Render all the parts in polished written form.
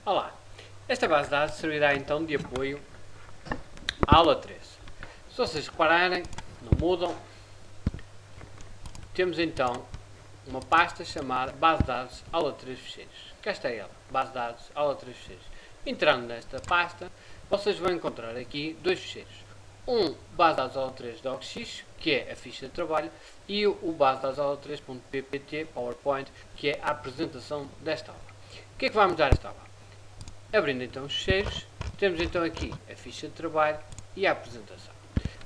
Olá, esta base de dados servirá então de apoio à aula 3. Se vocês repararem, não mudam, temos então uma pasta chamada base de dados aula 3 ficheiros. Cá está ela, base de dados aula 3 ficheiros. Entrando nesta pasta, vocês vão encontrar aqui dois ficheiros. Um base de dados aula 3 docx, que é a ficha de trabalho, e o base de dados aula 3.ppt PowerPoint, que é a apresentação desta aula. O que é que vamos dar a esta aula? Abrindo então os ficheiros, temos então aqui a ficha de trabalho e a apresentação.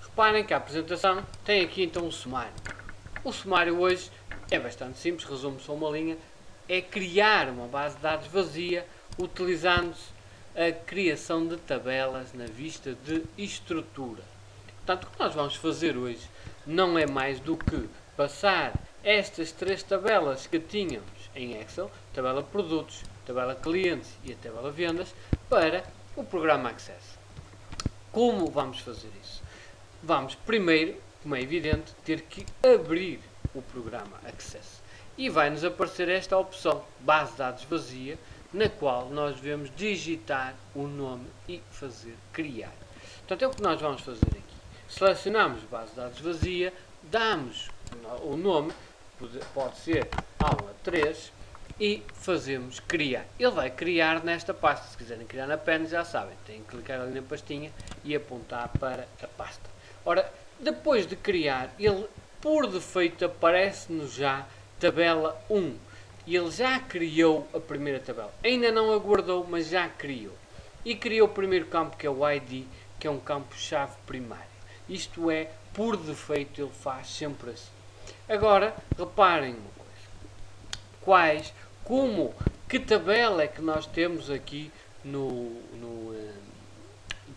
Reparem que a apresentação tem aqui então um sumário. O sumário hoje é bastante simples, resume só uma linha, é criar uma base de dados vazia utilizando-se a criação de tabelas na vista de estrutura. Portanto, o que nós vamos fazer hoje não é mais do que passar estas três tabelas que tínhamos em Excel, tabela produtos, tabela clientes e a tabela vendas, para o programa Access. Como vamos fazer isso? Vamos primeiro, como é evidente, ter que abrir o programa Access. E vai-nos aparecer esta opção, base de dados vazia, na qual nós devemos digitar o nome e fazer criar. Portanto, é o que nós vamos fazer aqui. Selecionamos base de dados vazia, damos o nome, pode ser aula 3, e fazemos criar. Ele vai criar nesta pasta. Se quiserem criar na pen, já sabem, têm que clicar ali na pastinha e apontar para a pasta. Ora, depois de criar, ele por defeito aparece-nos já tabela 1. Ele já criou a primeira tabela. Ainda não aguardou, mas já criou. E criou o primeiro campo, que é o ID, que é um campo-chave primário. Isto é, por defeito, ele faz sempre assim. Agora, reparem uma coisa. Que tabela é que nós temos aqui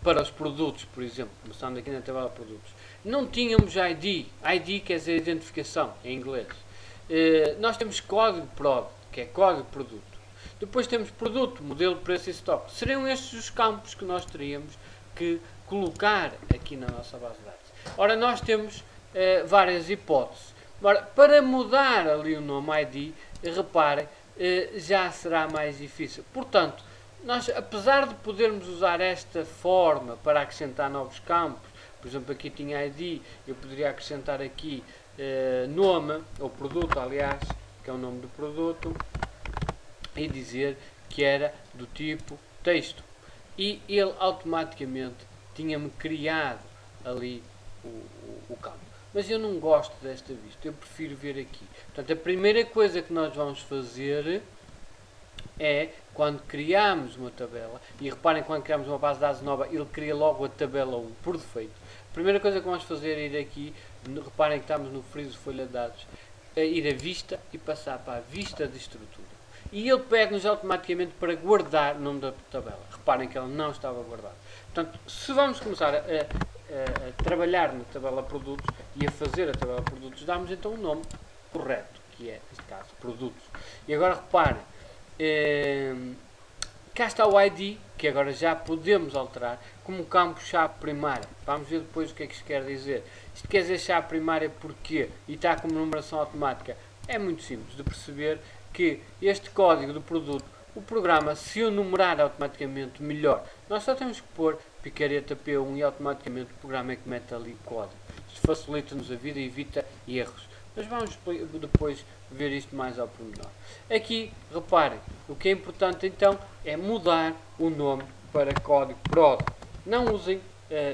para os produtos, por exemplo, começando aqui na tabela produtos. Não tínhamos ID quer dizer identificação, em inglês. Nós temos código PROD, que é código produto. Depois temos produto, modelo, preço e estoque. Seriam estes os campos que nós teríamos que colocar aqui na nossa base de dados. Ora, nós temos várias hipóteses. Ora, para mudar ali o nome ID, reparem, já será mais difícil. Portanto, nós, apesar de podermos usar esta forma para acrescentar novos campos, por exemplo, aqui tinha ID, eu poderia acrescentar aqui nome, ou produto, aliás, que é o nome do produto, e dizer que era do tipo texto. E ele automaticamente tinha-me criado ali o campo. Mas eu não gosto desta vista, eu prefiro ver aqui. Portanto, a primeira coisa que nós vamos fazer é, quando criamos uma tabela, e reparem, quando criamos uma base de dados nova, ele cria logo a tabela 1, por defeito. A primeira coisa que vamos fazer é ir aqui, reparem que estamos no friso folha de dados, ir a vista e passar para a vista de estrutura. E ele pede-nos automaticamente para guardar o nome da tabela. Reparem que ela não estava guardada. Portanto, se vamos começar a trabalhar na tabela produtos e a fazer a tabela produtos, damos então o nome correto, que é, neste caso, produtos. E agora reparem, cá está o ID, que agora já podemos alterar como campo-chave primária. Vamos ver depois o que é que isto quer dizer. Isto quer dizer chave primária porquê? E está como numeração automática. É muito simples de perceber que este código do produto, o programa, se o numerar automaticamente, melhor. Nós só temos que pôr picareta P1 e automaticamente o programa é que mete ali código. Isto facilita-nos a vida e evita erros. Mas vamos depois ver isto mais ao pormenor. Aqui, reparem, o que é importante então é mudar o nome para código PROD. Não usem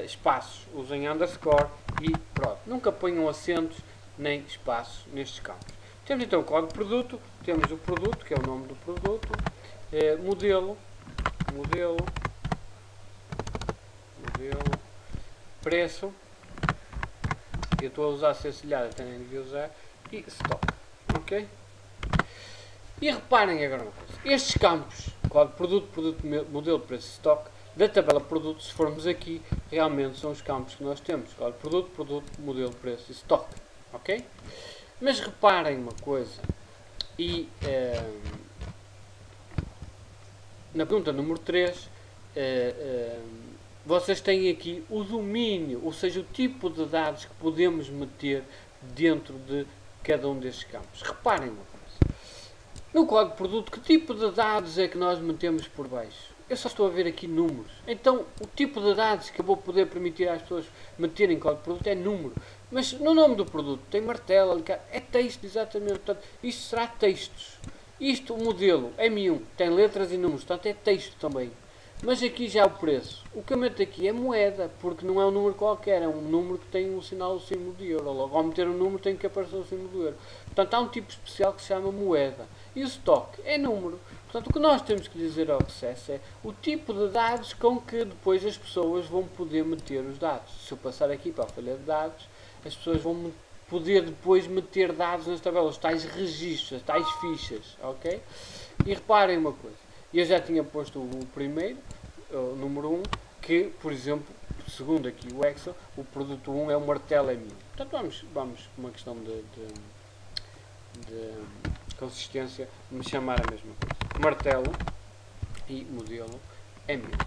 espaços, usem underscore e PROD. Nunca ponham acentos nem espaços nestes campos. Temos então o código produto, temos o produto, que é o nome do produto, modelo, preço, eu estou a usar cestilhada, também devia usar, e stock, ok? E reparem agora uma coisa, estes campos, código produto, modelo, preço e stock, da tabela produto, se formos aqui, realmente são os campos que nós temos, código produto, modelo, preço e stock, ok? Mas reparem uma coisa, e na pergunta número 3, vocês têm aqui o domínio, ou seja, o tipo de dados que podemos meter dentro de cada um destes campos. Reparem uma coisa, No código de produto, que tipo de dados é que nós metemos por baixo? Eu só estou a ver aqui números. Então, o tipo de dados que eu vou poder permitir às pessoas meterem em código de produto é número. Mas no nome do produto tem martelo, alicate, é texto exatamente. Portanto, isto será textos. Isto, o modelo M1, tem letras e números, portanto é texto também. Mas aqui já o preço. O que eu meto aqui é moeda, porque não é um número qualquer, é um número que tem um sinal, o símbolo de euro. Logo, ao meter um número tem que aparecer o símbolo do euro. Portanto, há um tipo especial que se chama moeda. E o estoque é número. Portanto, o que nós temos que dizer ao acesso é o tipo de dados com que depois as pessoas vão poder meter os dados. Se eu passar aqui para a folha de dados, as pessoas vão poder depois meter dados nas tabelas, tais registros, tais fichas, ok? E reparem uma coisa, eu já tinha posto o primeiro, o número 1, que, por exemplo, segundo aqui o Excel, o produto 1 é o martelo M1. Portanto, vamos com uma questão de consistência, me chamar a mesma coisa. Martelo e modelo M1,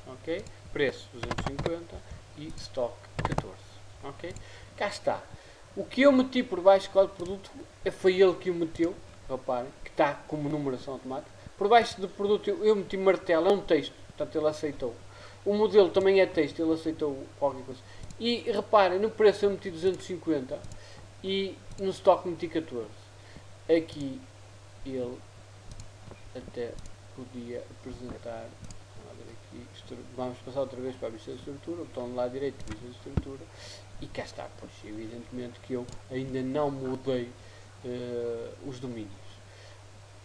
ok? Preço 250 e stock 14, ok? Cá está. O que eu meti por baixo do código de produto foi ele que o meteu, reparem, que está como numeração automática. Por baixo do produto eu meti martelo, é um texto, portanto ele aceitou. O modelo também é texto, ele aceitou qualquer coisa. E reparem, no preço eu meti 250 e no stock meti 14. Aqui ele até podia apresentar, vamos passar outra vez para a vista de estrutura, o botão do lado direito, vista de estrutura, e cá está, pois evidentemente que eu ainda não mudei os domínios.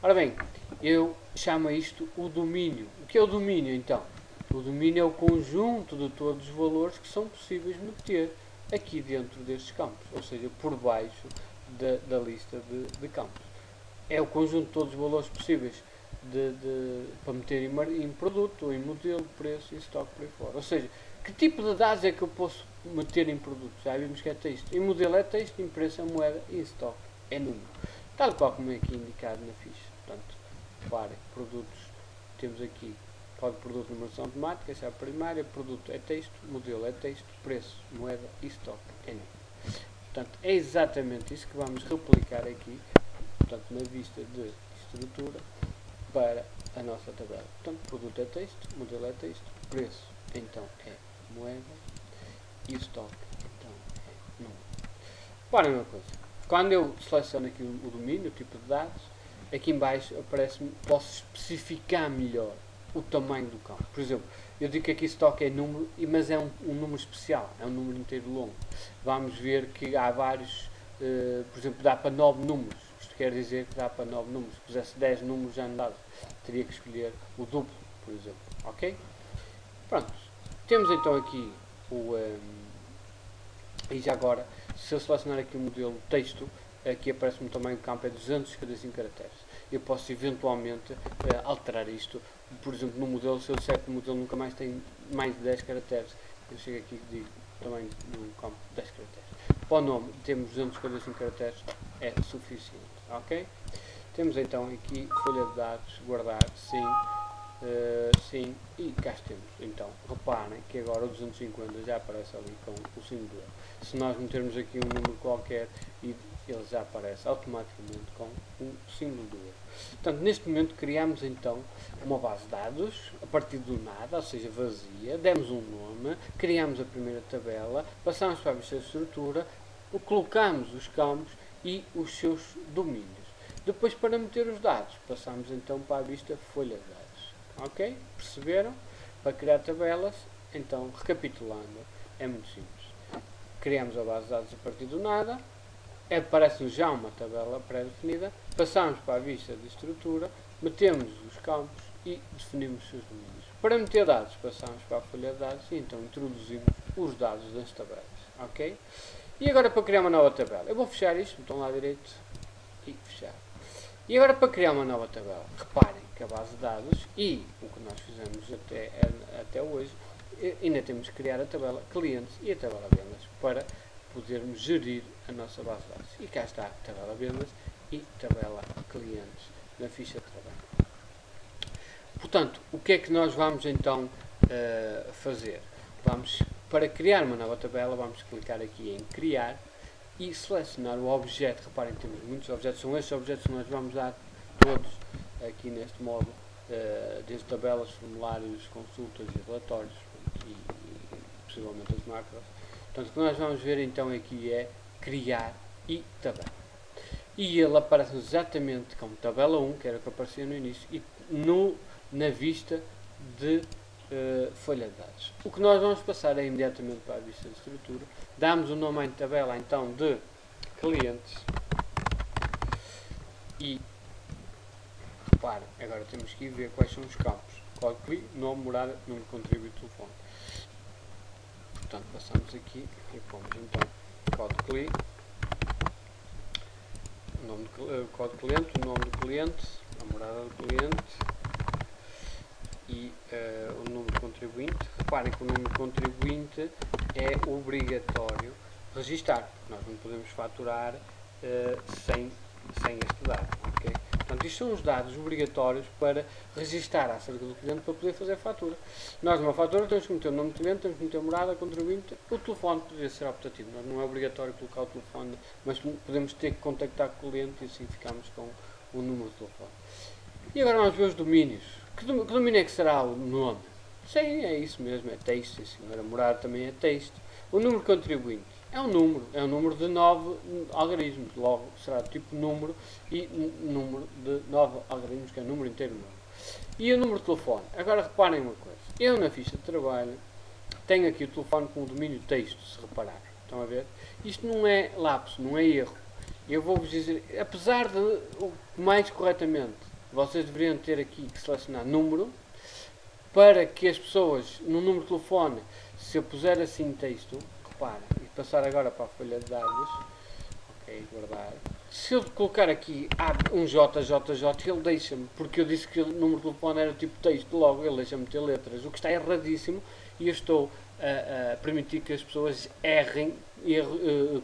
Ora bem, eu chamo isto o domínio. O que é o domínio então? O domínio é o conjunto de todos os valores que são possíveis meter aqui dentro destes campos, ou seja, por baixo da lista de campos. É o conjunto de todos os valores possíveis para meter em produto, em modelo, preço e estoque por aí fora. Ou seja, que tipo de dados é que eu posso meter em produto? Já vimos que é texto. Em modelo é texto, em preço é moeda e em estoque é número. Tal qual como é aqui indicado na ficha. Portanto, reparem, produtos, temos aqui código de produto, numeração automática, chave primária, produto é texto, modelo é texto, preço, moeda e estoque é número. Portanto, é exatamente isso que vamos replicar aqui, portanto, na vista de estrutura, para a nossa tabela. Portanto, produto é texto, modelo é texto, preço então é moeda e o estoque então é número. Reparem uma coisa, quando eu seleciono aqui o domínio, o tipo de dados, aqui em baixo aparece-me, posso especificar melhor o tamanho do campo. Por exemplo, eu digo que aqui estoque é número, mas é um número especial, é um número inteiro longo. Vamos ver que há vários, por exemplo, dá para 9 números. Isto quer dizer que dá para 9 números. Se pusesse 10 números já não dava. Teria que escolher o duplo, por exemplo. Ok? Pronto. Temos então aqui o... e já agora, se eu selecionar aqui o modelo texto, aqui aparece-me também o campo é 255 caracteres. Eu posso eventualmente alterar isto. Por exemplo, no modelo, se eu disser que o modelo nunca mais tem mais de 10 caracteres, eu chego aqui e digo também no campo 10 caracteres. Para o nome, temos 255 caracteres, é suficiente. Ok? Temos então aqui folha de dados, guardar, sim, sim, e cá temos. Então, reparem que agora o 250 já aparece ali com o símbolo. Se nós metermos aqui um número qualquer, ele já aparece automaticamente com o símbolo do erro. Portanto, neste momento criamos então uma base de dados a partir do nada, ou seja, vazia, demos um nome, criamos a primeira tabela, passamos para a vista de estrutura, colocamos os campos e os seus domínios. Depois, para meter os dados, passamos então para a vista folha de dados. Ok? Perceberam? Para criar tabelas, então, recapitulando, é muito simples. Criamos a base de dados a partir do nada, aparece-nos já uma tabela pré-definida, passamos para a vista de estrutura, metemos os campos e definimos os seus domínios. Para meter dados, passamos para a folha de dados e então introduzimos os dados das tabelas. Ok? E agora para criar uma nova tabela, eu vou fechar isto, botão lá direito e fechar. E agora para criar uma nova tabela, reparem que a base de dados e o que nós fizemos até hoje, ainda temos que criar a tabela clientes e a tabela vendas para podermos gerir a nossa base de dados. E cá está a tabela vendas e tabela clientes na ficha de trabalho. Portanto, o que é que nós vamos então fazer? Para criar uma nova tabela, vamos clicar aqui em criar e selecionar o objeto. Reparem que temos muitos objetos, são estes objetos que nós vamos dar todos aqui neste modo, desde tabelas, formulários, consultas e relatórios e possivelmente as macros. Portanto, o que nós vamos ver então aqui é criar e tabela. E ele aparece exatamente como tabela 1, que era o que aparecia no início, e na vista de folha de dados. O que nós vamos passar é imediatamente para a vista de estrutura. Damos o nome à tabela então de clientes e reparem, agora temos que ir ver quais são os campos. Código CLI, nome, morada, número de contribuinte, telefone. Portanto, passamos aqui e pomos então código CLI, código cliente, o nome do cliente, a morada do cliente e o número de contribuinte. Reparem que o número de contribuinte é obrigatório registar. Nós não podemos faturar sem este dado. Okay? Portanto, isto são os dados obrigatórios para registar acerca do cliente para poder fazer a fatura. Nós, numa fatura, temos que meter o nome do cliente, temos que meter a morada, contribuinte, o telefone poderia ser optativo. Não é obrigatório colocar o telefone, mas podemos ter que contactar com o cliente e assim ficamos com o número de telefone. E agora vamos ver os domínios. Que domínio é que será o nome? Sim, é isso mesmo, é texto. A morada também é texto. O número de contribuinte é um número de 9 algarismos, logo será tipo número e número de 9 algarismos, que é número inteiro novo. E o número de telefone, agora reparem uma coisa, eu na ficha de trabalho tenho aqui o telefone com o domínio texto, se repararem, estão a ver? Isto não é lapso, não é erro, eu vou-vos dizer, apesar de, mais corretamente, vocês deveriam ter aqui que selecionar número, para que as pessoas, no número de telefone, se eu puser assim texto, reparem, e passar agora para a folha de dados, ok, guardar, se eu colocar aqui um JJJ, ele deixa-me, porque eu disse que o número de telefone era tipo texto, logo ele deixa-me ter letras, o que está erradíssimo, e eu estou a permitir que as pessoas errem,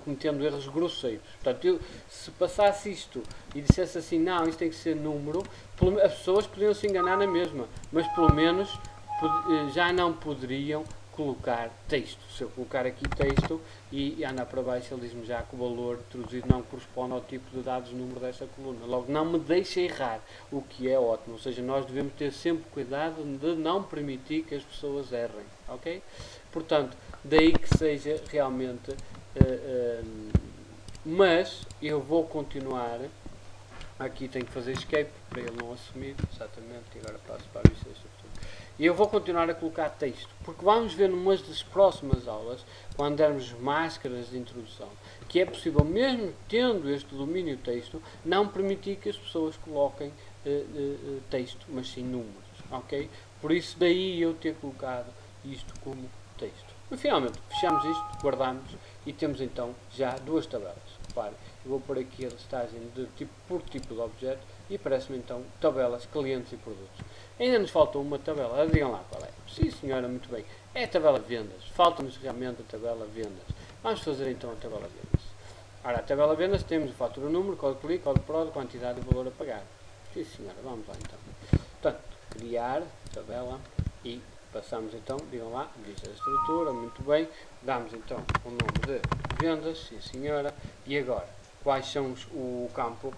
cometendo erros grosseiros. Portanto, se passasse isto e dissesse assim, não, isto tem que ser número, as pessoas podiam se enganar na mesma, mas pelo menos já não poderiam colocar texto. Se eu colocar aqui texto e andar para baixo, ele diz-me já que o valor traduzido não corresponde ao tipo de dados número desta coluna. Logo, não me deixa errar, o que é ótimo. Ou seja, nós devemos ter sempre cuidado de não permitir que as pessoas errem. Ok? Portanto, daí que seja realmente... mas eu vou continuar... Aqui tenho que fazer escape para ele não assumir, exatamente, e agora passo para a vista de estrutura. E eu vou continuar a colocar texto, porque vamos ver numas das próximas aulas, quando dermos máscaras de introdução, que é possível, mesmo tendo este domínio texto, não permitir que as pessoas coloquem texto, mas sim números, ok? Por isso daí eu ter colocado isto como texto. E finalmente, fechamos isto, guardamos e temos então já duas tabelas. Repare, eu vou pôr aqui a listagem de por tipo de objeto e parece-me então tabelas, clientes e produtos. Ainda nos falta uma tabela, digam lá qual é. Sim senhora, muito bem. É a tabela vendas. Falta-nos realmente a tabela vendas. Vamos fazer então a tabela vendas. Ora, a tabela vendas temos o fatura número, código CLI, código PROD, quantidade e valor a pagar. Sim senhora, vamos lá então. Portanto, criar tabela e passamos então, digam lá, vista da estrutura, muito bem. Damos então o nome de vendas, sim senhora. E agora, quais são o campo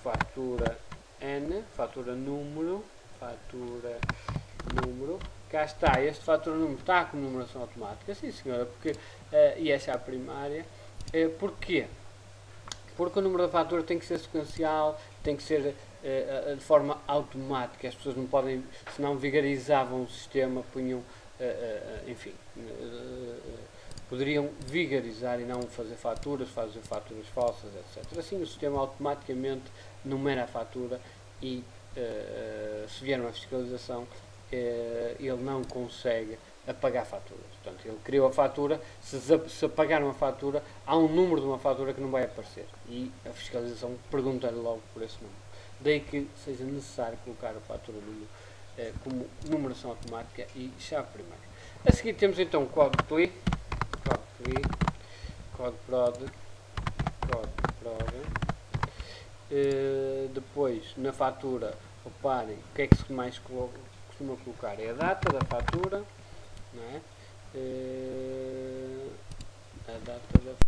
fatura N, fatura número, cá está, este fatura número está com numeração automática, sim senhora, porque, e essa é a primária, porquê? Porque o número da fatura tem que ser sequencial, tem que ser de forma automática, as pessoas não podem, senão vigarizavam o sistema, punham, enfim, poderiam vigarizar e não fazer faturas falsas, etc. Assim o sistema automaticamente numera a fatura e se vier uma fiscalização ele não consegue apagar faturas. Portanto, ele criou a fatura, se apagar uma fatura, há um número de uma fatura que não vai aparecer e a fiscalização pergunta-lhe logo por esse número. Daí que seja necessário colocar a fatura número como numeração automática e chave primária. A seguir temos então o código CLI, código PROD, depois na fatura, reparem, o que é que se mais costuma colocar? É a data da fatura, não é? A data da